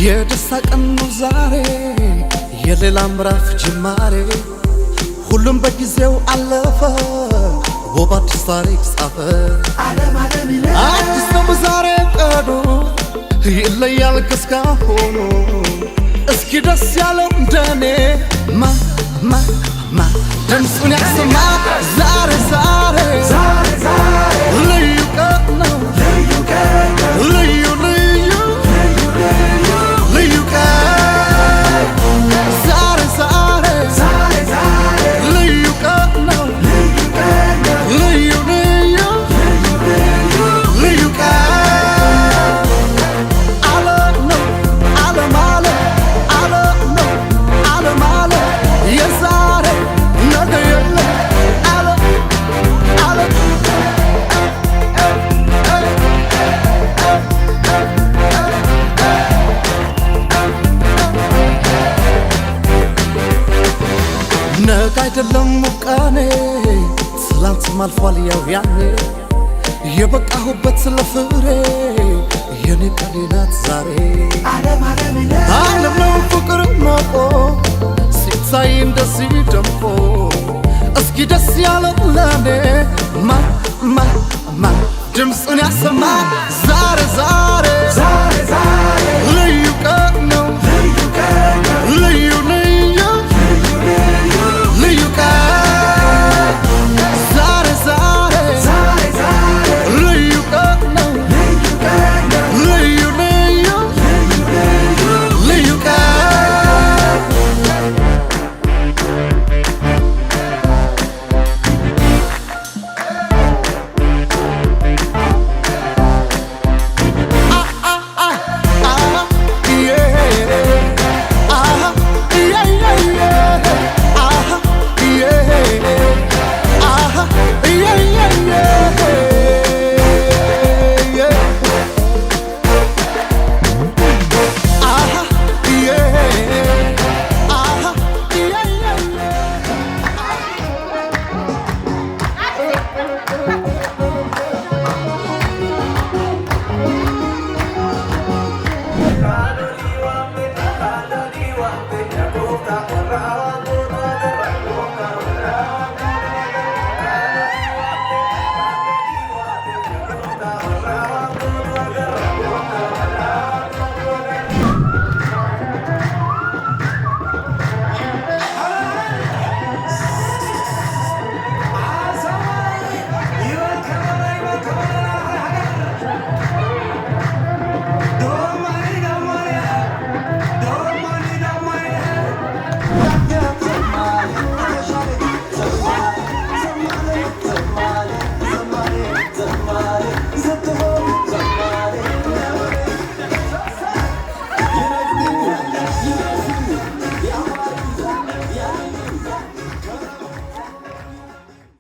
የደስታ ቀን ነው ዛሬ የሌላ ምዕራፍ ጅማሬ ሁሉም በጊዜው አለፈ ውብ አዲስ ታሪክ ጻፈ አዲስ ነው ዛሬ ቀኑ ይለያል ከእስካሁኑ እስኪ ደስ ያለው እንደኔ ማ ድምፁን ያሰማ ዛሬ ልዩ ቀን ነው ልዩ ቀን ዛሬ ልዩ ቀን ነው ልዩ ቀን ዓለም ነው ዓለም አለ የዛሬ ነገ የለም ዓለም ነገ አይደለም ቀኔ ትላንትም አልፏል ያው ያኔ የበቃሁበት ለፍሬ የኔ ቀኔ ናት ዛሬ ዓለም ነው ፍቅር ሞቆ ሲታይ እንደዚህ ደምቆ እስኪ ደስ ያለው ለኔ ማ ድምፅን ያሰማ ዛሬ